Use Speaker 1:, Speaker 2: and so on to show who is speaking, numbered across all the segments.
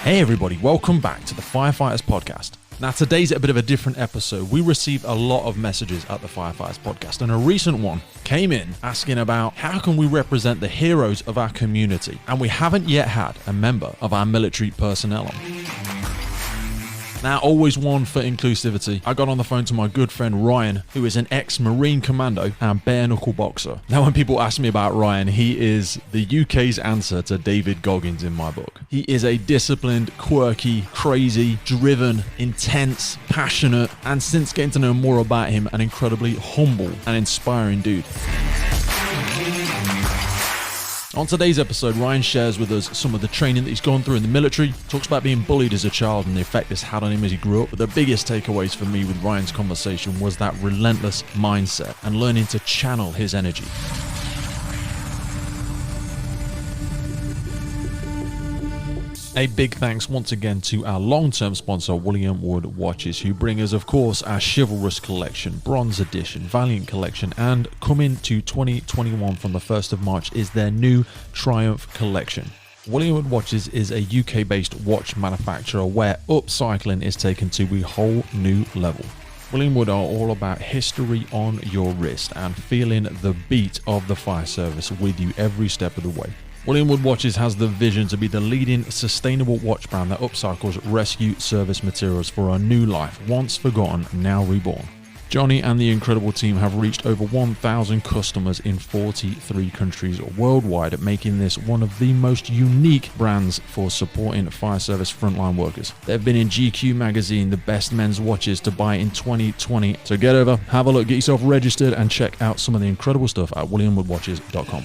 Speaker 1: Hey everybody, welcome back to the Firefighters podcast. Now today's a bit of a different episode. We receive a lot of messages at the Firefighters podcast, and a recent one came in asking about how can we represent the heroes of our community, and we haven't yet had a member of our military personnel on. Now, always one for inclusivity. I got on the phone to my good friend Ryan, who is an ex-Marine commando and bare knuckle boxer. Now, when people ask me about Ryan, he is the UK's answer to David Goggins in my book. He is a disciplined, quirky, crazy, driven, intense, passionate, and since getting to know more about him, an incredibly humble and inspiring dude. On today's episode, Ryan shares with us some of the training that he's gone through in the military, talks about being bullied as a child and the effect this had on him as he grew up. But the biggest takeaways for me with Ryan's conversation was that relentless mindset and learning to channel his energy. A big thanks once again to our long-term sponsor, William Wood Watches, who bring us, of course, our Chivalrous Collection, Bronze Edition, Valiant Collection, and coming to 2021 from the 1st of March is their new Triumph Collection. William Wood Watches is a UK-based watch manufacturer where upcycling is taken to a whole new level. William Wood are all about history on your wrist and feeling the beat of the fire service with you every step of the way. William Wood Watches has the vision to be the leading sustainable watch brand that upcycles rescue service materials for a new life, once forgotten, now reborn. Johnny and the incredible team have reached over 1,000 customers in 43 countries worldwide, making this one of the most unique brands for supporting fire service frontline workers. They've been in GQ magazine, the best men's watches to buy in 2020. So get over, have a look, get yourself registered, and check out some of the incredible stuff at williamwoodwatches.com.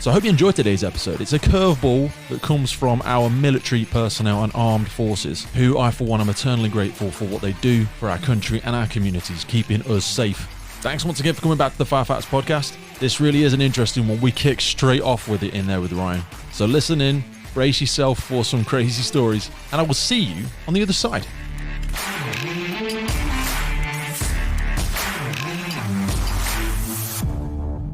Speaker 1: So I hope you enjoyed today's episode. It's a curveball that comes from our military personnel and armed forces, who I for one am eternally grateful for what they do for our country and our communities, keeping us safe. Thanks once again for coming back to the Firefighters podcast. This really is an interesting one. We kick straight off with it in there with Ryan. So listen in, brace yourself for some crazy stories, and I will see you on the other side.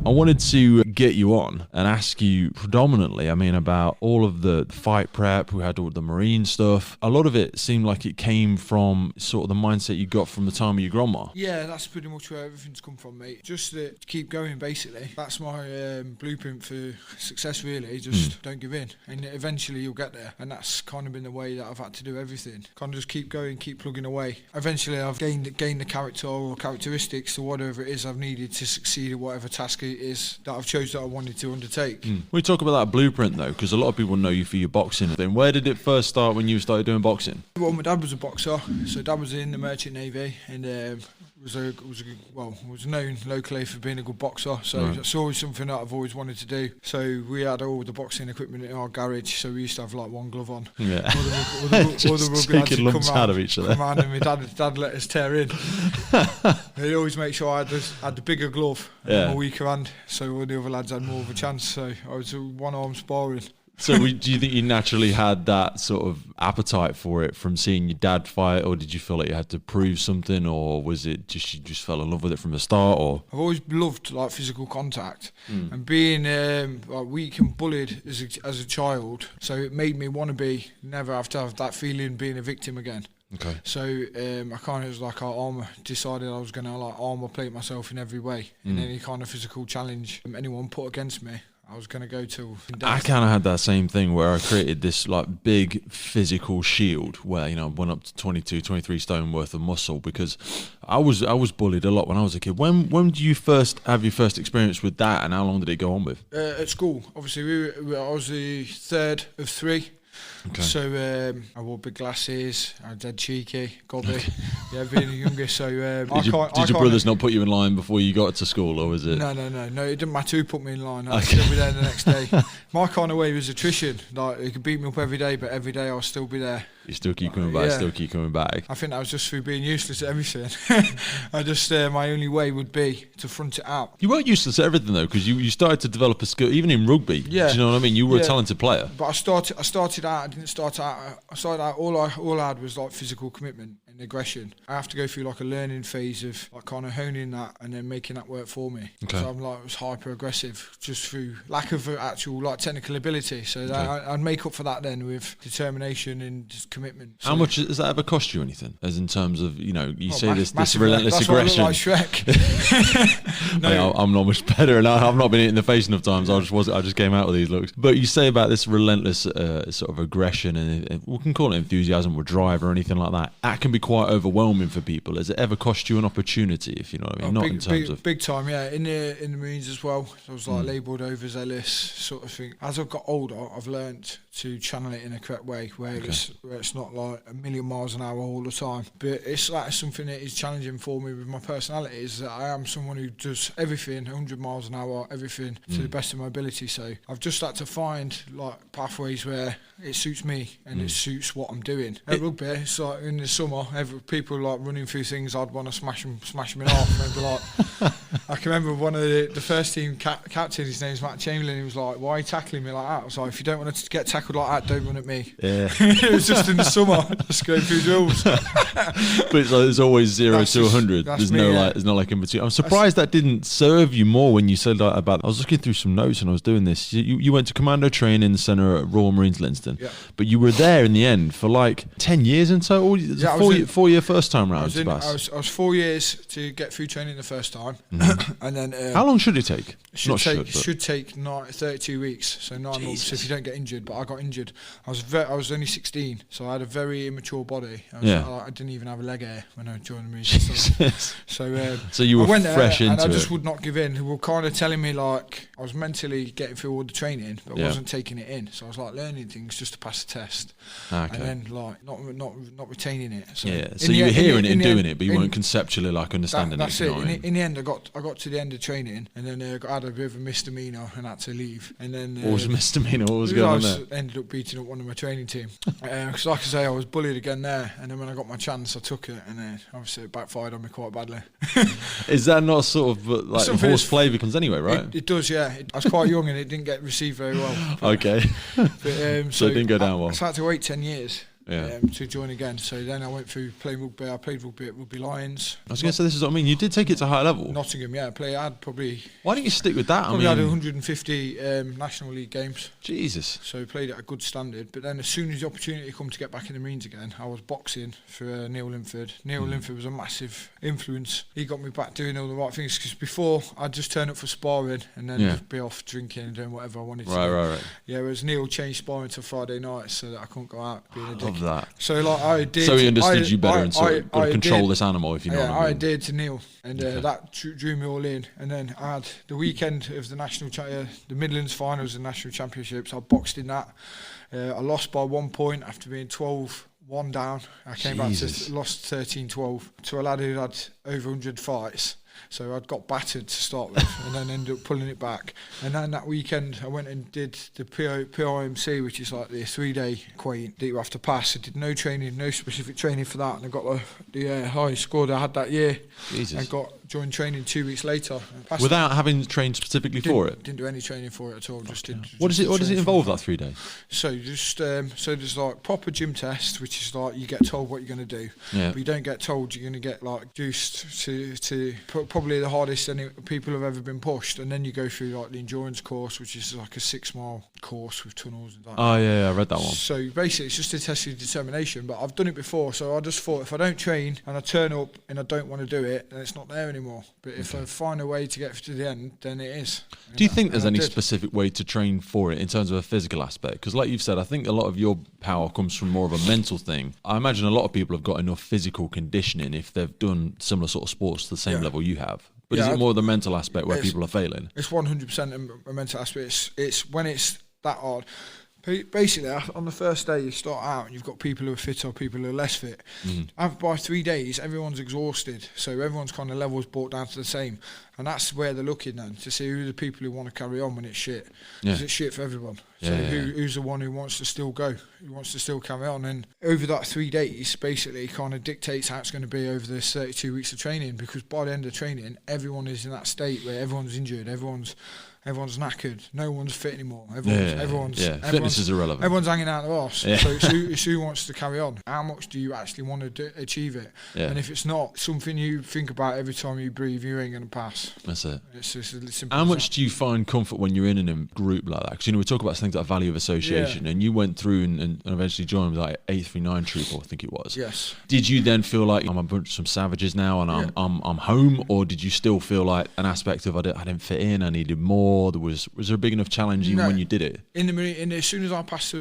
Speaker 1: I wanted to get you on and ask you predominantly, about all of the fight prep. We had all the Marine stuff. A lot of it seemed like it came from sort of the mindset you got from the time of your grandma.
Speaker 2: Yeah, that's pretty much where everything's come from, mate. Just to keep going, basically. That's my blueprint for success, really. Just don't give in. And eventually you'll get there. And that's kind of been the way that I've had to do everything. Kind of just keep going, keep plugging away. Eventually I've gained the character or characteristics or whatever it is I've needed to succeed at whatever task it is that I've chose that I wanted to undertake.
Speaker 1: We talk about that blueprint though, because a lot of people know you for your boxing. Then where did it first start when you started doing boxing?
Speaker 2: Well, my dad was a boxer, so dad was in the Merchant Navy and was known locally for being a good boxer, so it's always something that I've always wanted to do. So we had all the boxing equipment in our garage, so we used to have like one glove on.
Speaker 1: Yeah.
Speaker 2: All the rugby lads would come
Speaker 1: out of each other.
Speaker 2: Come around and my dad let us tear in. He'd always make sure I had the bigger glove and a weaker hand, so all the other lads had more of a chance. So I was one-arm sparring.
Speaker 1: So do you think you naturally had that sort of appetite for it from seeing your dad fight, or did you feel like you had to prove something, or was it just you just fell in love with it from the start? Or
Speaker 2: I've always loved like physical contact and being weak and bullied as a child, so it made me want to never have to have that feeling being a victim again.
Speaker 1: Okay.
Speaker 2: So I kind of decided I was going to armour plate myself in every way in any kind of physical challenge anyone put against me. I was going to go to death.
Speaker 1: I kind of had that same thing where I created this like big physical shield where, I went up to 22, 23 stone worth of muscle because I was bullied a lot when I was a kid. When did you first have your first experience with that, and how long did it go on with?
Speaker 2: At school. Obviously, I was the third of three. Okay. So I wore big glasses, I was dead cheeky, gobby, being the youngest. So did
Speaker 1: your brothers not put you in line before you got to school, or was it?
Speaker 2: No, it didn't matter who put me in line. I'd still be there the next day. My kind of way was attrition. Like, he could beat me up every day, but every day I'll still be there.
Speaker 1: You still keep coming back, still keep coming back.
Speaker 2: I think that was just through being useless at everything. I just, my only way would be to front it out.
Speaker 1: You weren't useless at everything though, because you started to develop a skill, even in rugby. Yeah. Do you know what I mean? You were a talented player.
Speaker 2: But I started out, all I had was like physical commitment. and aggression. I have to go through like a learning phase of like kind of honing that and then making that work for me.
Speaker 1: Okay.
Speaker 2: So I'm like, was hyper aggressive just through lack of actual like technical ability. So that I'd make up for that then with determination and just commitment. So
Speaker 1: how much does that ever cost you anything? As in terms of, you know, you say this
Speaker 2: massively.
Speaker 1: relentless
Speaker 2: That's
Speaker 1: aggression.
Speaker 2: Why I look like Shrek.
Speaker 1: No. Mate, I'm not much better, and I've not been hit in the face enough times. I just came out with these looks. But you say about this relentless sort of aggression, and we can call it enthusiasm or drive or anything like that. That can be quite overwhelming for people. Has it ever cost you an opportunity, if you know what I mean? Not in terms of
Speaker 2: big time, yeah. In the Marines as well, I was like labelled overzealous sort of thing. As I've got older, I've learnt to channel it in a correct way, where it's not like a million miles an hour all the time. But it's like something that is challenging for me with my personality, is that I am someone who does everything 100 miles an hour, everything to the best of my ability. So I've just had to find like pathways where it suits me and it suits what I'm doing. At rugby, it's like in the summer, people like running through things, I'd want to smash them in half. And like, I can remember one of the first team captain, his name's Matt Chamberlain, he was like, why are you tackling me like that? I was like, if you don't want to get tackled like that, don't run at me.
Speaker 1: Yeah.
Speaker 2: It was just in the summer, just going through drills.
Speaker 1: But it's like, there's always 0 to 100. There's
Speaker 2: me,
Speaker 1: there's no like in between. I'm surprised that didn't serve you more when you said that about. I was looking through some notes and I was doing this. You went to commando training centre at Royal Marines Linston, but you were there in the end for like 10 years in total. Yeah, 4-year first time round.
Speaker 2: I was 4 years to get through training the first time, and then
Speaker 1: how long should it take?
Speaker 2: Should take 32 weeks, so 9 months if you don't get injured. But I got injured. I was only 16, so I had a very immature body. I didn't even have a leg hair when I joined the Marines. So
Speaker 1: you were fresh into it.
Speaker 2: And I just would not give in. They were kind of telling me like I was mentally getting through all the training, but I wasn't taking it in. So I was like learning things just to pass the test, and then like not retaining it. So
Speaker 1: you were hearing it and doing it, but you weren't conceptually like understanding
Speaker 2: that's
Speaker 1: it.
Speaker 2: That's it. In the end, I got to the end of training, and then I had a bit of a misdemeanor and had to leave. And then
Speaker 1: what was a misdemeanor? What was going on there?
Speaker 2: I ended up beating up one of my training team. Because like I say, I was bullied again there, and then when I got my chance, I took it, and then obviously it backfired on me quite badly.
Speaker 1: Is that not sort of like horse flavour comes anyway, right?
Speaker 2: It does, yeah. I was quite young and it didn't get received very well.
Speaker 1: Okay. So it didn't go down well.
Speaker 2: I had to wait 10 years. To join again. So then I went through playing rugby. I played rugby at Rugby Lions.
Speaker 1: I was going to say, this is what I mean. You did take it to a high level.
Speaker 2: Nottingham, I had probably...
Speaker 1: Why didn't you stick with that?
Speaker 2: I had 150 National League games.
Speaker 1: Jesus.
Speaker 2: So played at a good standard. But then as soon as the opportunity come to get back in the Marines again, I was boxing for Neil Linford. Neil Linford was a massive influence. He got me back doing all the right things, because before I'd just turn up for sparring and then be off drinking and doing whatever I wanted to.
Speaker 1: Right.
Speaker 2: Yeah, whereas Neil changed sparring to Friday nights so that I couldn't go out being a dick.
Speaker 1: Love that.
Speaker 2: So like I did.
Speaker 1: So he understood you better and sort of got to control this animal, if you know what I mean.
Speaker 2: I did to Neil, and that drew me all in. And then I had the weekend of the the Midlands finals and national championships. I boxed in that. I lost by 1 point after being 12-1 down. I came back to lost 13-12 to a lad who had over 100 fights. So I'd got battered to start with, and then ended up pulling it back. And then that weekend, I went and did the PIMC, which is like the 3-day quaint that you have to pass. I did no training, no specific training for that, and I got the highest score I had that year.
Speaker 1: Jesus.
Speaker 2: And joined training 2 weeks later.
Speaker 1: Without having trained specifically for it?
Speaker 2: Didn't do any training for it at all.
Speaker 1: What does it involve, that 3 days?
Speaker 2: So there's like proper gym test, which is like you get told what you're going to do, but you don't get told you're going to get like juiced to probably the hardest any people have ever been pushed, and then you go through like the endurance course, which is like a 6-mile course with tunnels and that.
Speaker 1: Oh yeah, I read that one.
Speaker 2: So basically it's just to test your determination, but I've done it before, so I just thought if I don't train and I turn up and I don't want to do it, then it's not there anymore. But if I find a way to get to the end, then it is.
Speaker 1: Do you think there's any specific way to train for it in terms of a physical aspect? Because like you've said, I think a lot of your power comes from more of a mental thing. I imagine a lot of people have got enough physical conditioning if they've done similar sort of sports to the same level you have. But is it more the mental aspect where people are failing?
Speaker 2: It's 100% a mental aspect. It's when it's that hard. Basically, on the first day you start out and you've got people who are fit or people who are less fit. By 3 days, everyone's exhausted, so everyone's kind of levels brought down to the same, and that's where they're looking then to see who are the people who want to carry on when it's shit. Because it's shit for everyone. So who's the one who wants to still go, who wants to still carry on? And over that 3 days, basically, kind of dictates how it's going to be over this 32 weeks of training. Because by the end of training, everyone is in that state where everyone's injured, everyone's everyone's knackered, no one's fit anymore. Everyone's
Speaker 1: fitness is irrelevant.
Speaker 2: Everyone's hanging out the arse. So it's who wants to carry on. How much do you actually want to achieve it?
Speaker 1: Yeah.
Speaker 2: And if it's not something you think about every time you breathe, you ain't going to pass.
Speaker 1: That's it.
Speaker 2: It's just as simple.
Speaker 1: How much do you find comfort when you're in a group like that? Because we talk about things like value of association, and you went through and eventually joined like 839 Troop, I think it was.
Speaker 2: Yes.
Speaker 1: Did you then feel like I'm a bunch of some savages now and I'm home, or did you still feel like an aspect of I didn't fit in, I needed more? Was there a big enough challenge even when you did it?
Speaker 2: In the Marine, as soon as I passed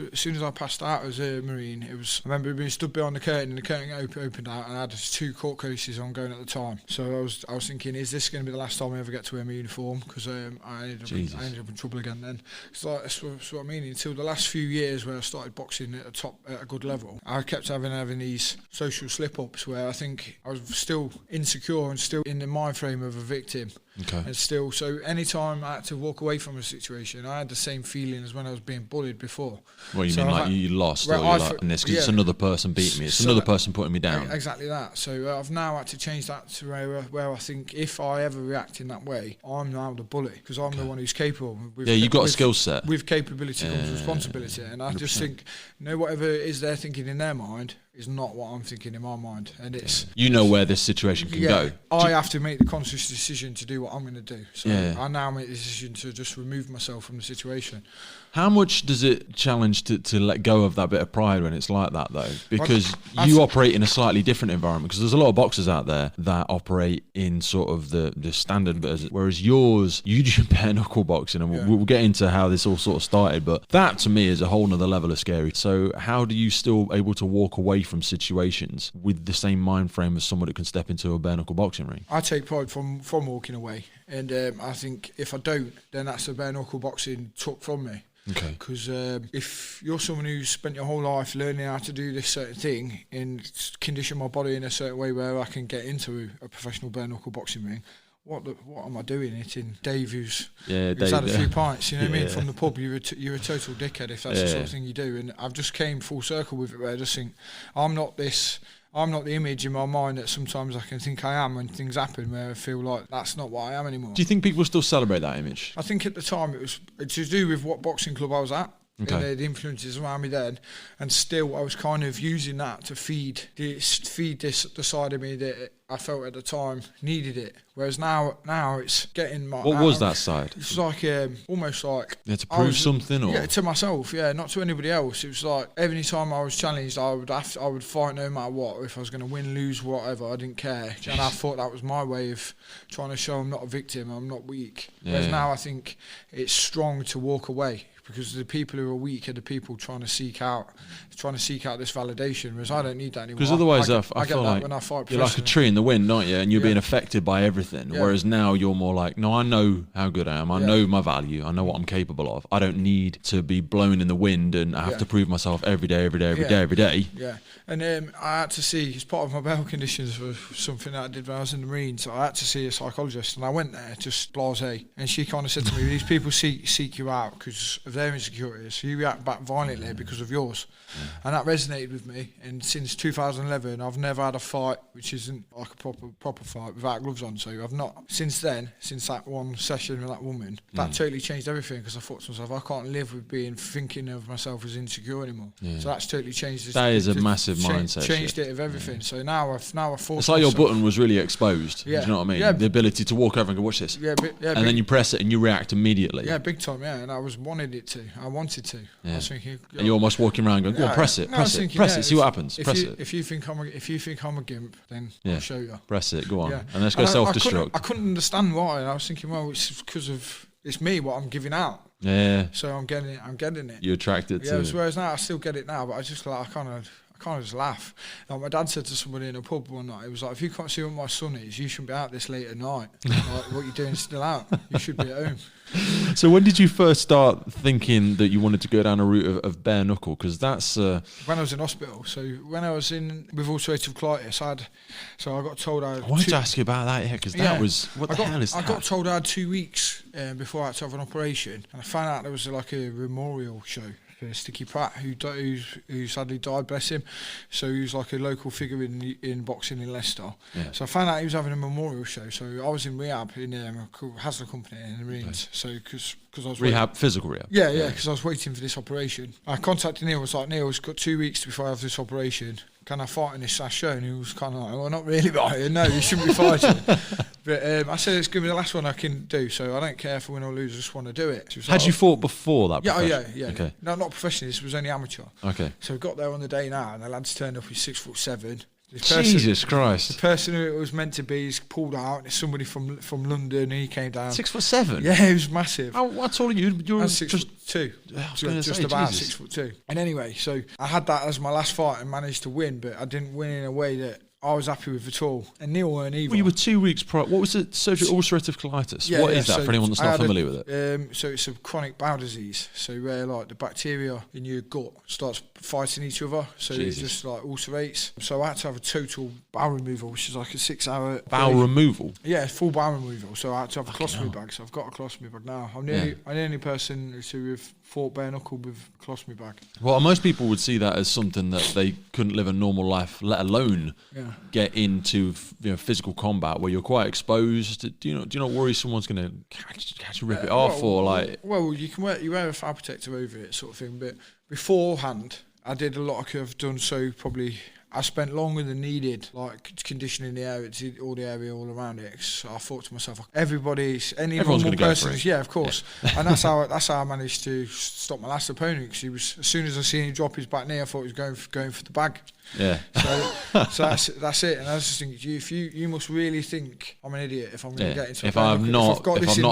Speaker 2: out as a Marine, I remember being stood behind the curtain and the curtain opened out, and I had 2 court cases ongoing at the time. So I was thinking, is this going to be the last time I ever get to wear my uniform? Because I ended up in trouble again then. So that's what I mean. Until the last few years where I started boxing at a good level, I kept having these social slip-ups where I think I was still insecure and still in the mind frame of a victim.
Speaker 1: Okay.
Speaker 2: And still, so anytime I had to walk away from a situation, I had the same feeling as when I was being bullied before.
Speaker 1: Well, you mean like you lost, or you're like, this because it's another person beating me, it's another person putting me down.
Speaker 2: Exactly that. So I've now had to change that to where I think if I ever react in that way, I'm now the bully, because I'm the one who's capable.
Speaker 1: You've got a skill set.
Speaker 2: With capability comes responsibility, and I 100%. Just think, whatever it is they're thinking in their mind is not what I'm thinking in my mind, and it's where
Speaker 1: this situation can go.
Speaker 2: I have to make the conscious decision to do what I'm going to do. So I now make the decision to just remove myself from the situation.
Speaker 1: How much does it challenge to let go of that bit of pride when it's like that, though? Because you operate in a slightly different environment, because there's a lot of boxers out there that operate in sort of the standard, whereas yours, you do bare knuckle boxing, and we'll get into how this all sort of started, but that to me is a whole nother level of scary. So how do you still able to walk away from situations with the same mind frame as someone that can step into a bare knuckle boxing ring?
Speaker 2: I take pride from walking away, and I think if I don't, then that's the bare knuckle boxing took from me.
Speaker 1: Okay.
Speaker 2: Because if you're someone who's spent your whole life learning how to do this certain thing and condition my body in a certain way where I can get into a professional bare knuckle boxing ring, what am I doing hitting Dave who's had a few pints, you know what I mean, from the pub? You're a total dickhead if that's the sort of thing you do. And I've just came full circle with it, where I just think I'm not the image in my mind that sometimes I can think I am when things happen, where I feel like that's not what I am anymore.
Speaker 1: Do you think people still celebrate that image?
Speaker 2: I think at the time it was to do with what boxing club I was at.
Speaker 1: Okay.
Speaker 2: And the influences around me then, and still I was kind of using that to feed the side of me that I felt at the time needed it. Whereas now it's getting my...
Speaker 1: What was that side?
Speaker 2: It's like almost like...
Speaker 1: Yeah, to prove something, or...
Speaker 2: Yeah, to myself, not to anybody else. It was like every time I was challenged, I would fight no matter what. If I was going to win, lose, whatever, I didn't care. Jeez. And I thought that was my way of trying to show I'm not a victim, I'm not weak. Whereas now I think it's strong to walk away, because the people who are weak are the people trying to seek out this validation, whereas I don't need that anymore.
Speaker 1: Because otherwise I
Speaker 2: get
Speaker 1: feel
Speaker 2: that
Speaker 1: like
Speaker 2: when I fight
Speaker 1: you're like a tree in the wind, aren't you? And you're being affected by everything.
Speaker 2: Yeah.
Speaker 1: Whereas now you're more like, no, I know how good I am. I know my value. I know what I'm capable of. I don't need to be blown in the wind and I have to prove myself every day.
Speaker 2: Yeah. And I had to see, as part of my bail conditions was something that I did when I was in the Marines, so I had to see a psychologist, and I went there just blasé, and she kind of said to me, these people seek you out because of their insecurities, so you react back violently because of yours. And that resonated with me, and since 2011 I've never had a fight which isn't like a proper fight without gloves on. So I've not since that one session with that woman, that totally changed everything, because I thought to myself, I can't live with thinking of myself as insecure anymore. So that's totally changed this.
Speaker 1: That is a massive mindset
Speaker 2: changed it of everything. So now I force
Speaker 1: it's like
Speaker 2: myself.
Speaker 1: your button was really exposed. Do you know what I mean?
Speaker 2: Yeah.
Speaker 1: The ability to walk over and go, watch this.
Speaker 2: And
Speaker 1: then you press it and you react immediately.
Speaker 2: Yeah, big time, and I wanted to. I was thinking,
Speaker 1: and you're almost walking around going, go on, press it, see what happens. If
Speaker 2: you think I'm a gimp, then I'll show you.
Speaker 1: Press it, go on. And let's go self-destruct.
Speaker 2: I couldn't understand why, and I was thinking, well, it's because of it's me what I'm giving out.
Speaker 1: Yeah.
Speaker 2: So I'm getting it.
Speaker 1: You attract it to it.
Speaker 2: Whereas now I still get it now, but I just I kind of just laugh. Like my dad said to somebody in a pub one night, he was like, if you can't see what my son is, you shouldn't be out this late at night. Like, what you're doing still out. You should be at home.
Speaker 1: So when did you first start thinking that you wanted to go down a route of bare knuckle? Because that's...
Speaker 2: When I was in hospital. So when I was with ulcerative colitis, I got told I
Speaker 1: wanted to ask you about that, because that was... What the hell is that?
Speaker 2: I got told I had 2 weeks before I had to have an operation, and I found out there was like a memorial show for Sticky Pratt, who sadly died, bless him. So he was like a local figure in boxing in Leicester.
Speaker 1: Yeah.
Speaker 2: So I found out he was having a memorial show. So I was in rehab in a Hasler company in the Marines. Okay. So because I was
Speaker 1: physical rehab.
Speaker 2: Yeah, because I was waiting for this operation. I contacted Neil. I was like, Neil, it's got 2 weeks before I have this operation. Can I fight in this last show? And he was kind of like, well, not really, right? No, you shouldn't be fighting. But I said, it's going to be the last one I can do, so I don't care if I win or lose, I just want to do it. So
Speaker 1: had you fought before that?
Speaker 2: Yeah.
Speaker 1: Okay.
Speaker 2: No, not professionally, this was only amateur.
Speaker 1: Okay.
Speaker 2: So we got there on the day now, and the lad's turned up, he's 6'7".
Speaker 1: Jesus Christ.
Speaker 2: The person who it was meant to be is pulled out, and it's somebody from London, and he came down.
Speaker 1: 6'7"?
Speaker 2: Yeah, he was massive.
Speaker 1: How tall are you? You're
Speaker 2: 6'2". Just about 6'2". And anyway, so I had that as my last fight and managed to win, but I didn't win in a way that I was happy with at all. And Neil weren't either.
Speaker 1: Well, you were 2 weeks prior. What was it? Surgery ulcerative colitis. What is that for anyone that's not familiar with it?
Speaker 2: So it's a chronic bowel disease. So where like the bacteria in your gut starts fighting each other. So it just like ulcerates. So I had to have a total bowel removal, which is like a 6-hour...
Speaker 1: Bowel removal?
Speaker 2: Yeah, full bowel removal. So I had to have a colostomy bag. So I've got a colostomy bag now. I'm the only person to have fought bare knuckle with a colostomy bag.
Speaker 1: Well, most people would see that as something that they couldn't live a normal life, let alone get into physical combat where you're quite exposed. Do you not worry someone's going to catch rip it off or like?
Speaker 2: Well, you wear a foul protector over it, sort of thing. But beforehand, I did a lot. I've done so probably. I spent longer than needed, like conditioning the area, all the area all around it. So I thought to myself, everyone's normal person, yeah, of course. Yeah. And that's how I managed to stop my last opponent. Because he was, as soon as I seen him drop his back knee, I thought he was going for the bag. Yeah. So that's it. And I was just thinking, you must really think I'm an idiot if I'm going to get into.
Speaker 1: If I'm not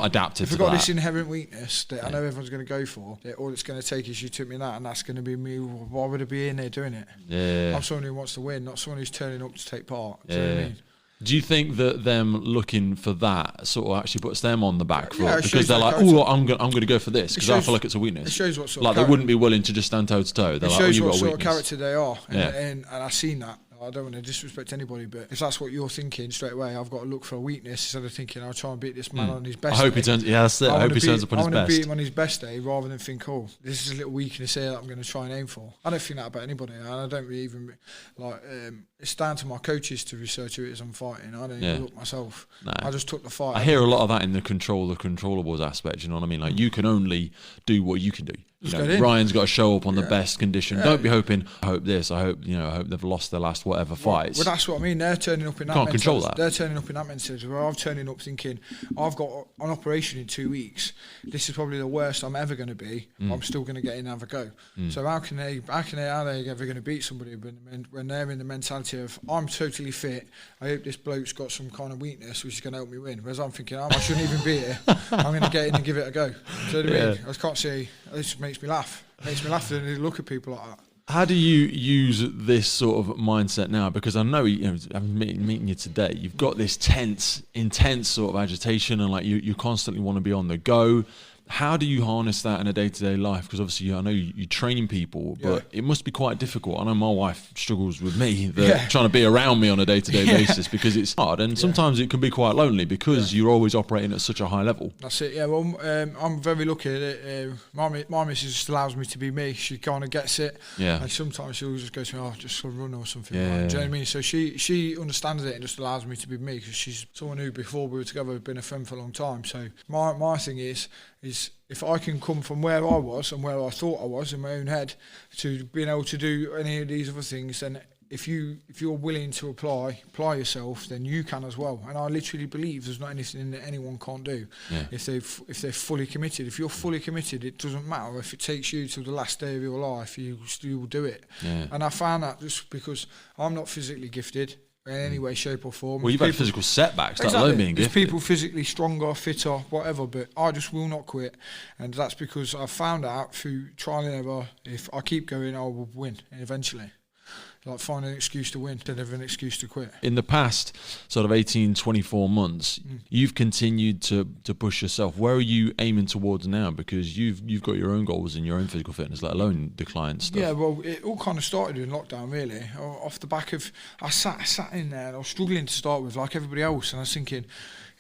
Speaker 1: adapted.
Speaker 2: If I've got this inherent weakness that I know everyone's going to go for, that all it's going to take is you took me that, and that's going to be me. Why would I be in there doing it? Yeah. I'm someone who wants to win, not someone who's turning up to take part. Do you know what I mean?
Speaker 1: Do you think that them looking for that sort of actually puts them on the back foot because they're like, oh, I'm going to go for this because I feel like it's a weakness.
Speaker 2: It shows what sort
Speaker 1: of they wouldn't be willing to just stand toe to toe. They're
Speaker 2: it
Speaker 1: like,
Speaker 2: shows
Speaker 1: oh,
Speaker 2: what
Speaker 1: got
Speaker 2: sort of character they are, and I've seen that. I don't want to disrespect anybody, but if that's what you're thinking straight away, I've got to look for a weakness instead of thinking I'll try and beat this man on his best day.
Speaker 1: I hope he turns. Yeah, that's it. I hope he turns up on his best.
Speaker 2: I want to beat him on his best day rather than think, oh, this is a little weakness here that I'm going to try and aim for. I don't think that about anybody, and I don't really even like. It's down to my coaches to research who it is I'm fighting. I don't even look myself. Nah. I just took the fight.
Speaker 1: I hear a lot of that in the controllables aspect. You know what I mean? Like you can only do what you can do. Ryan's got to show up on the best condition. Don't be hoping. I hope this. I hope they've lost their last whatever fights.
Speaker 2: Well, that's what I mean. They're turning up in that.
Speaker 1: Can't control that.
Speaker 2: They're turning up in that mentality. Where I'm turning up thinking, I've got an operation in 2 weeks. This is probably the worst I'm ever going to be. I'm still going to get in and have a go. So how are they ever going to beat somebody when they're in the mentality of I'm totally fit. I hope this bloke's got some kind of weakness which is going to help me win. Whereas I'm thinking, I shouldn't even be here. I'm going to get in and give it a go. Do you know what I mean? I can't see. This makes me laugh. It makes me laugh to look at people like that.
Speaker 1: How do you use this sort of mindset now? Because I know, I'm meeting you today. You've got this intense sort of agitation, and like you constantly want to be on the go. How do you harness that in a day-to-day life? Because obviously I know you train people, but it must be quite difficult. I know my wife struggles with me, trying to be around me on a day-to-day basis because it's hard. And sometimes it can be quite lonely because you're always operating at such a high level.
Speaker 2: That's it, yeah. Well, I'm very lucky that my missus just allows me to be me. She kind of gets it. Yeah. And sometimes she'll just go to me, just go run or something. Yeah. Do you know what I mean? So she understands it and just allows me to be me because she's someone who, before we were together, had been a friend for a long time. So my thing is if I can come from where I was and where I thought I was in my own head to being able to do any of these other things, then if you're willing to apply yourself, then you can as well. And I literally believe there's not anything that anyone can't do if they're fully committed. If you're fully committed, it doesn't matter if it takes you to the last day of your life, you will do it. Yeah. And I found that just because I'm not physically gifted in any way, shape or form.
Speaker 1: Well, you've had physical setbacks, let alone being gifted.
Speaker 2: There's people physically stronger, fitter, whatever, but I just will not quit. And that's because I've found out through trial and error, if I keep going, I will win eventually. like find an excuse to win instead of an excuse to quit.
Speaker 1: In the past sort of 18, 24 months, you've continued to push yourself. Where are you aiming towards now? Because you've got your own goals in your own physical fitness, let alone the client stuff.
Speaker 2: Yeah, well, it all kind of started in lockdown, really. Off the back of, I sat in there and I was struggling to start with, like everybody else, and I was thinking,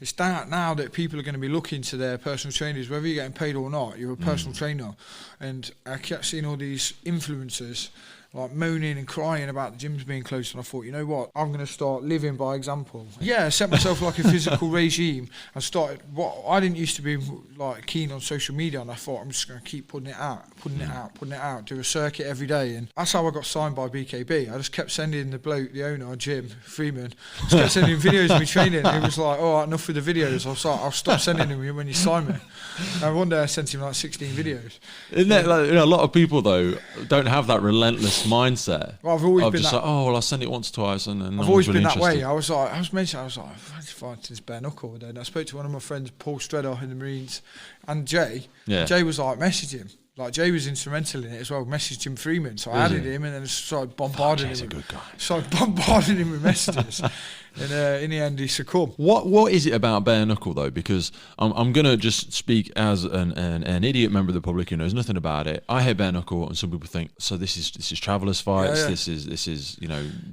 Speaker 2: it's now that people are going to be looking to their personal trainers, whether you're getting paid or not, you're a personal trainer. And I kept seeing all these influencers like moaning and crying about the gyms being closed, and I thought, you know what, I'm going to start living by example. Yeah, I set myself like a physical regime. I started, I didn't used to be like keen on social media, and I thought I'm just going to keep putting it out, do a circuit every day, and that's how I got signed by BKB. I just kept sending the bloke, the owner, Jim Freeman, just kept sending him videos of me training, and he was like, all right, enough with the videos, I'll stop sending them when you sign me. And one day I sent him like 16 videos.
Speaker 1: Isn't it like, a lot of people though don't have that relentless mindset.
Speaker 2: Well, I've always been
Speaker 1: just
Speaker 2: that,
Speaker 1: like, oh well, I'll send it once or twice, and
Speaker 2: I've always been that way. I was like, I've fighting this bare knuckle. And I spoke to one of my friends, Paul Stredder in the Marines, and Jay. Yeah. Jay was like, message him. Like Jay was instrumental in it as well. Messaged Jim Freeman, so I added him, and then started bombarding him.
Speaker 1: Jay's a good guy.
Speaker 2: Started bombarding him with messages. And in the end, he succumbed.
Speaker 1: What is it about bare knuckle though? Because I'm gonna just speak as an idiot member of the public who knows nothing about it. I hear bare knuckle, and some people think, so this is travellers fights. Yeah. This is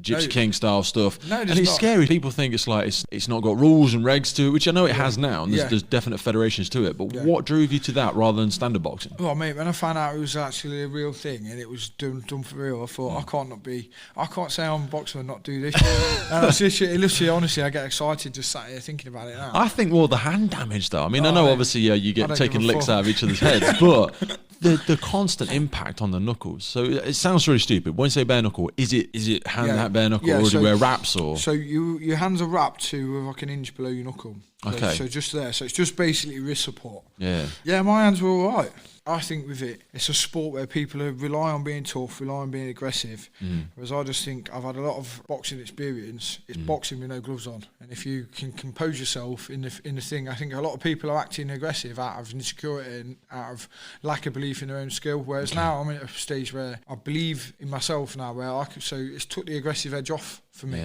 Speaker 1: Gypsy King style stuff.
Speaker 2: No,
Speaker 1: and it's scary. People think it's like it's not got rules and regs to it, which I know it has now, and there's definite federations to it. But what drove you to that rather than standard boxing?
Speaker 2: Well, mate, when I found out it was actually a real thing and it was done for real, I thought I can't say I'm a boxer and not do this. And I literally, honestly, I get excited just sat here thinking about it now.
Speaker 1: I think more the hand damage though. I mean, I know obviously you get taking licks out of each other's heads, but the constant impact on the knuckles. So it sounds really stupid. When you say bare knuckle, is it hand bare knuckle, or do you wear wraps? Or
Speaker 2: so your hands are wrapped to like an inch below your knuckle.
Speaker 1: Okay.
Speaker 2: So just there. So it's just basically wrist support.
Speaker 1: Yeah.
Speaker 2: Yeah, my hands were all right. I think with it's a sport where people rely on being tough, rely on being aggressive. Whereas I just think I've had a lot of boxing experience. It's boxing with no gloves on, and if you can compose yourself in the thing, I think a lot of people are acting aggressive out of insecurity and out of lack of belief in their own skill. Whereas now I'm at a stage where I believe in myself now, so it's took the aggressive edge off for me,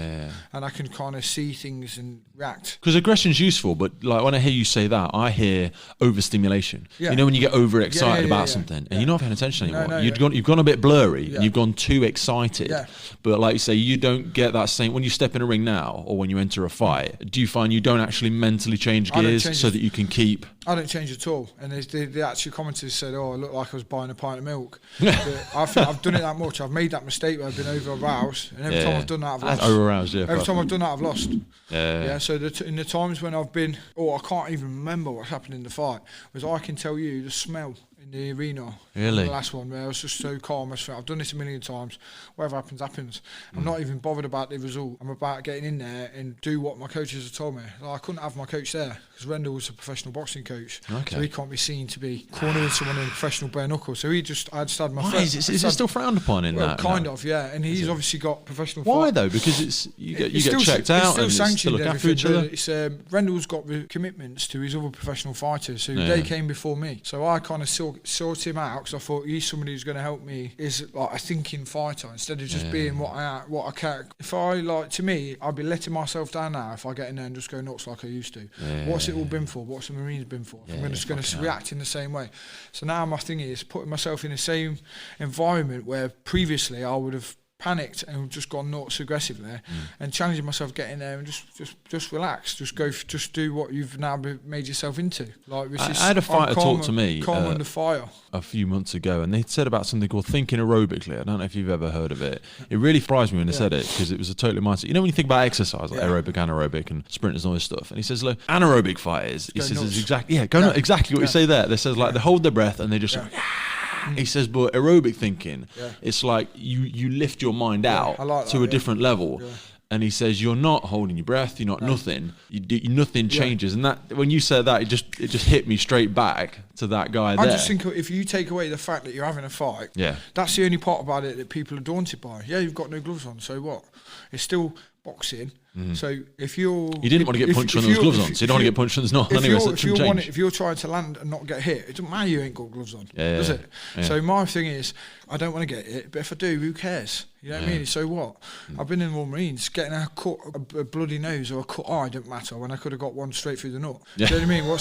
Speaker 2: and I can kind of see things and react. Because
Speaker 1: aggression's useful, but like when I hear you say that, I hear overstimulation. Yeah. You know, when you get overexcited about something, and you're not paying attention anymore. No, you've gone a bit blurry, and you've gone too excited. Yeah. But like you say, you don't get that same when you step in a ring now, or when you enter a fight. Do you find you don't actually mentally change gears so that you can keep?
Speaker 2: I don't change at all. And the actual commenters said, "Oh, I look like I was buying a pint of milk." But I think I've done it that much. I've made that mistake where I've been over aroused, and every time I've done that, I've lost.
Speaker 1: Over-aroused, yeah.
Speaker 2: Every time I've done that, I've lost. Yeah. So in the times when I've been, I can't even remember what happened in the fight. Was I can tell you the smell in the arena.
Speaker 1: Really?
Speaker 2: The last one where I was just so calm. I've done this a million times. Whatever happens, happens. I'm not even bothered about the result. I'm about getting in there and do what my coaches have told me. Like, I couldn't have my coach there because Rendell was a professional boxing coach. Okay. So he can't be seen to be cornering someone in professional bare knuckle. So I just had my friend.
Speaker 1: Is it still frowned upon in that?
Speaker 2: Kind of, yeah. And he's obviously got professional.
Speaker 1: Why though? Because you get checked out and
Speaker 2: still
Speaker 1: look after each other.
Speaker 2: Rendell's got commitments to his other professional fighters, so they came before me. So I kind of sought him out because I thought he's somebody who's going to help me. Is like a thinking fighter instead of just being what I can. If to me, I'd be letting myself down now if I get in there and just go nuts like I used to. What's it all been for? What's the Marines been for? I'm just going to react in the same way. So now my thing is putting myself in the same environment where previously I would have panicked and just gone nuts aggressively, and challenging myself, getting there and just relax, just do what you've now made yourself into. Like I
Speaker 1: had a fighter talk to me
Speaker 2: calm under fire
Speaker 1: a few months ago, and they said about something called thinking aerobically. I don't know if you've ever heard of it. It really surprised me when they said it, because it was a totally mindset. You know, when you think about exercise, like aerobic, anaerobic, and sprinters and all this stuff, and he says, look, anaerobic fighters, he says, is exactly what you say there. They says like they hold their breath and they just go, he says, but aerobic thinking, it's like you lift your mind out to a different level. Yeah. And he says, you're not holding your breath, you're not nothing. Nothing changes. And that when you said that, it just hit me straight back to that guy there.
Speaker 2: I just think if you take away the fact that you're having a fight, that's the only part about it that people are daunted by. Yeah, you've got no gloves on, so what? It's still boxing. So if you're...
Speaker 1: You didn't want to get punched when there was gloves on, so you don't want to get punched when there's not anyway, so
Speaker 2: if you're trying to land and not get hit, it doesn't matter you ain't got gloves on, does it? Yeah. So my thing is, I don't want to get hit, but if I do, who cares? You know what I mean? So what? I've been in the Royal Marines, getting a cut, a bloody nose or a cut eye didn't matter when I could have got one straight through the nut. You know what I mean? What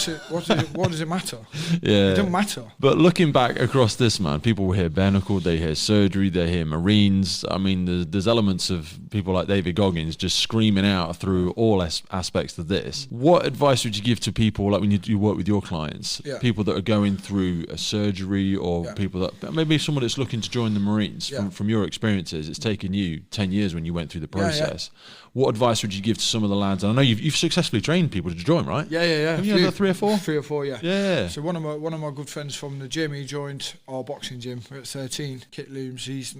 Speaker 2: does it matter?
Speaker 1: Yeah.
Speaker 2: It doesn't matter.
Speaker 1: But looking back across this, man, people hear bare knuckle, they hear surgery, they hear Marines. I mean, there's elements of people like David Goggins just screaming out through all aspects of this. What advice would you give to people, like when you work with your clients, people that are going through a surgery, or people that maybe someone that's looking to join the Marines? From your experiences, it's taken you 10 years when you went through the process. What advice would you give to some of the lads? And I know you've successfully trained people to join, right?
Speaker 2: Yeah.
Speaker 1: Have you had 3 or 4?
Speaker 2: 3 or 4, yeah.
Speaker 1: Yeah.
Speaker 2: So one of my good friends from the gym, he joined our boxing gym at 13. Kit Looms. He's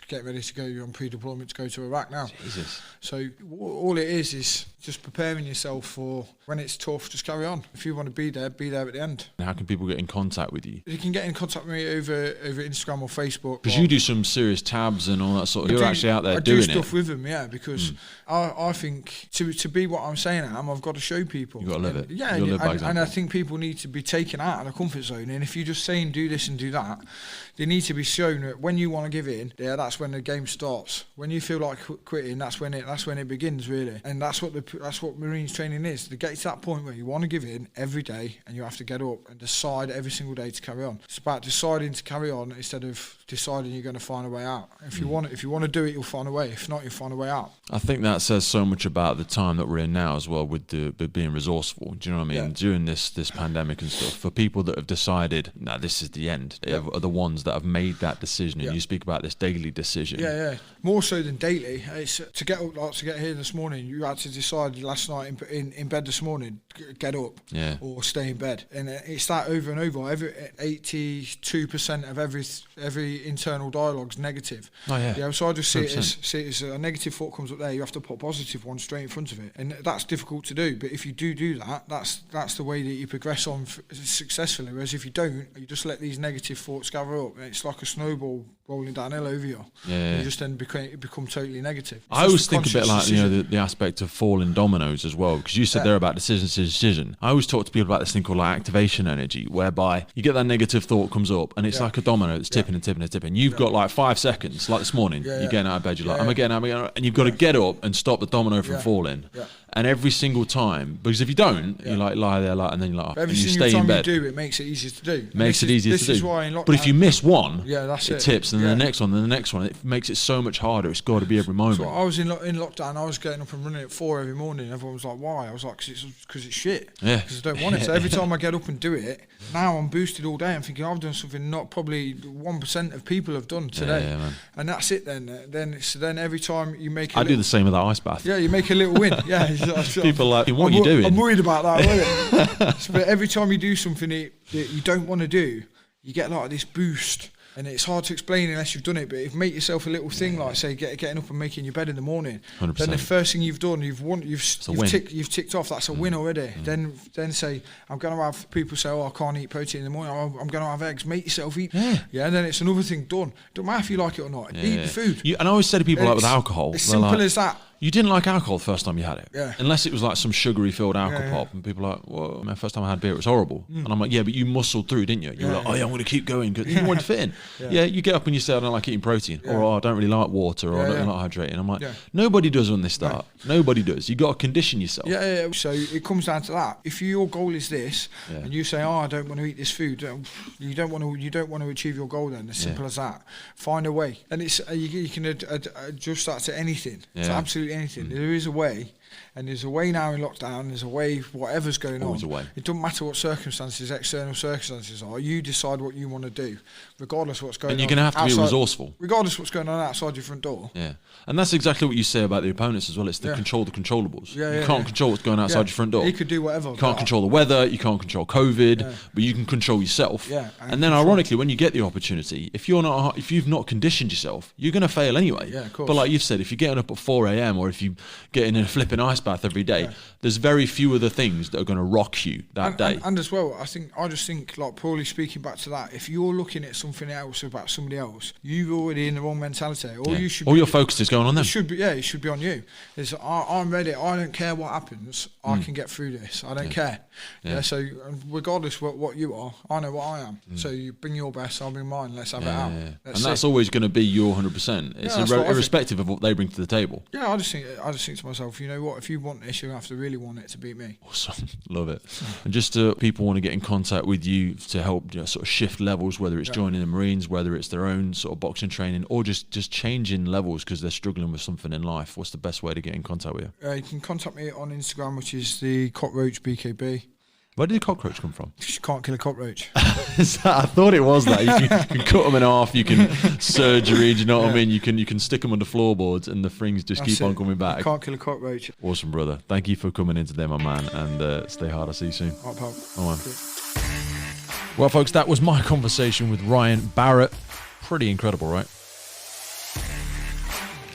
Speaker 2: getting ready to go on pre-deployment to go to Iraq now.
Speaker 1: Jesus.
Speaker 2: So all it is just preparing yourself for when it's tough. Just carry on. If you want to be there at the end.
Speaker 1: And how can people get in contact with you?
Speaker 2: You can get in contact with me over Instagram or Facebook.
Speaker 1: Because you do some serious tabs and all that sort of. You're actually out there doing it.
Speaker 2: I do stuff with them, because I think to be what I'm saying I've got to show people.
Speaker 1: You got to live it.
Speaker 2: Yeah, and I think people need to be taken out of the comfort zone. And if you're just saying do this and do that, they need to be shown that when you want to give in, that's when the game starts. When you feel like quitting, that's when it begins really. And that's what Marines training is. To get to that point where you want to give in every day, and you have to get up and decide every single day to carry on. It's about deciding to carry on instead of deciding you're going to find a way out. If you want to do it, you'll find a way. If not, you'll find a way out.
Speaker 1: I think that says so much about the time that we're in now as well, with being resourceful. Do you know what I mean? During this pandemic and stuff, for people that have decided, no, this is the end, are the ones that have made that decision. And you speak about this daily decision.
Speaker 2: Yeah. More so than daily. It's to get up, like to get here this morning. You had to decide last night in bed this morning, get up or stay in bed, and it's that over and over. 82% of every internal dialogue's negative. So I just see it as a negative thought comes up there, you have to put a positive one straight in front of it, and that's difficult to do. But if you do that, that's the way that you progress on successfully. Whereas if you don't, you just let these negative thoughts gather up, and it's like a snowball rolling downhill over you. You just then become totally negative.
Speaker 1: I always think a bit like the aspect of falling dominoes as well, because you said there about decision to decision. I always talk to people about this thing called like activation energy, whereby you get that negative thought comes up, and it's like a domino that's tipping and tipping and tipping. You've got like 5 seconds, like this morning, you're getting out of bed, you're like, I'm getting out, and you've got to get up and stop the domino from falling. And every single time, because if you don't, you like lie there, like, and then you're like,
Speaker 2: every
Speaker 1: and you
Speaker 2: single
Speaker 1: stay
Speaker 2: time
Speaker 1: in bed.
Speaker 2: you do, it makes it easier to do.
Speaker 1: Makes it easier to do.
Speaker 2: This is why in lockdown,
Speaker 1: but if you miss one,
Speaker 2: that's
Speaker 1: it tips, and then the next one, then the next one. It makes it so much harder. It's got to be every moment.
Speaker 2: So I was in lockdown. I was getting up and running at 4 every morning. Everyone was like, "Why?" I was like, "Because it's shit. Because I don't want it." So every time I get up and do it, now I'm boosted all day. I'm thinking I've done something not probably 1% of people have done today, and that's it. Then every time you make,
Speaker 1: I do the same with that ice bath.
Speaker 2: Yeah, you make a little win. Yeah,
Speaker 1: people are like, what are you doing?
Speaker 2: I'm worried about that. But every time you do something that you don't want to do, you get like this boost. And it's hard to explain unless you've done it, but if you make yourself a little thing like, say, getting up and making your bed in the morning,
Speaker 1: 100%.
Speaker 2: Then the first thing you've done, you've ticked off, that's a win already. Then say, I'm going to have people say, I can't eat protein in the morning, I'm going to have eggs, make yourself eat. And then it's another thing done. Don't matter if you like it or not, eat the food.
Speaker 1: And I always say to people like with alcohol,
Speaker 2: as simple as that.
Speaker 1: You didn't like alcohol the first time you had it.
Speaker 2: Yeah.
Speaker 1: Unless it was like some sugary filled alcohol pop, and people are like, well, my first time I had beer, it was horrible. And I'm like, yeah, but you muscled through, didn't you? You were like, I'm going to keep going, because you wanted to fit in. You get up and you say, I don't like eating protein, or I don't really like water, or I don't like hydrating. I'm like, nobody does when they start. Nobody does. You got to condition yourself.
Speaker 2: So it comes down to that. If your goal is this, and you say, I don't want to eat this food, you don't want to achieve your goal. Then as simple as that. Find a way, and it's you can adjust that to anything, to absolutely anything. There is a way. And there's a way now in lockdown, there's a way whatever's going
Speaker 1: Always
Speaker 2: on.
Speaker 1: A way.
Speaker 2: It doesn't matter what circumstances, external circumstances are. You decide what you want to do, regardless of what's going on.
Speaker 1: And you're going to have to be resourceful.
Speaker 2: Regardless of what's going on outside your front door.
Speaker 1: Yeah. And that's exactly what you say about the opponents as well. It's to control the controllables. You can't control what's going outside your front door.
Speaker 2: You could do whatever.
Speaker 1: You can't control the weather, you can't control COVID, but you can control yourself. And then ironically, when you get the opportunity, if you've not conditioned yourself, you're going to fail anyway.
Speaker 2: Yeah, of course.
Speaker 1: But like you've said, if you're getting up at 4 a.m. or if you get in a flipping an ice bath every day. There's very few other things that are going to rock you that day.
Speaker 2: And as well, I just think, like, purely speaking back to that, if you're looking at something else about somebody else, you're already in the wrong mentality. All
Speaker 1: your focus is going on them.
Speaker 2: It should be on you. I'm ready. I don't care what happens. I can get through this. I don't care. So regardless what you are, I know what I am. So you bring your best, I'll bring mine. Let's have it out.
Speaker 1: And that's always going to be your 100%. It's irrespective of what they bring to the table.
Speaker 2: Yeah, I just think to myself, you know what? If you want this, you have to really want it to beat me.
Speaker 1: Awesome, love it. And just people want to get in contact with you to help sort of shift levels, whether it's joining the Marines, whether it's their own sort of boxing training, or just changing levels because they're struggling with something in life. What's the best way to get in contact with you?
Speaker 2: You can contact me on Instagram, which is the Cockroach BKB.
Speaker 1: Where did the cockroach come from?
Speaker 2: You can't kill a cockroach.
Speaker 1: I thought it was that. You can cut them in half, you can surgery, do you know what I mean? You can stick them under floorboards and the things just keep on coming back.
Speaker 2: You can't kill a cockroach.
Speaker 1: Awesome, brother. Thank you for coming in today, my man, and stay hard. I'll see you soon.
Speaker 2: Right, pal.
Speaker 1: Oh, man. Well, folks, that was my conversation with Ryan Barrett. Pretty incredible, right?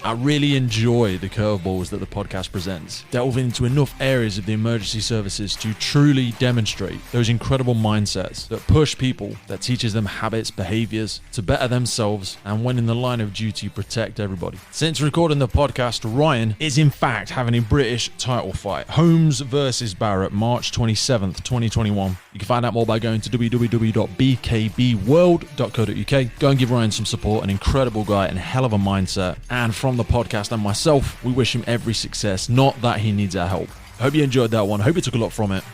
Speaker 1: I really enjoy the curveballs that the podcast presents, delving into enough areas of the emergency services to truly demonstrate those incredible mindsets that push people, that teaches them habits, behaviors to better themselves, and when in the line of duty, protect everybody. Since recording the podcast, Ryan is in fact having a British title fight, Holmes versus Barrett, March 27th, 2021. You can find out more by going to www.bkbworld.co.uk. Go and give Ryan some support, an incredible guy and hell of a mindset. And from the podcast and myself, we wish him every success, not that he needs our help. I hope you enjoyed that one. I hope you took a lot from it.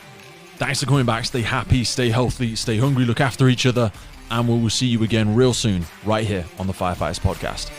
Speaker 1: Thanks for coming back. Stay happy, stay healthy, stay hungry, look after each other, and we will see you again real soon right here on the Firefighters podcast.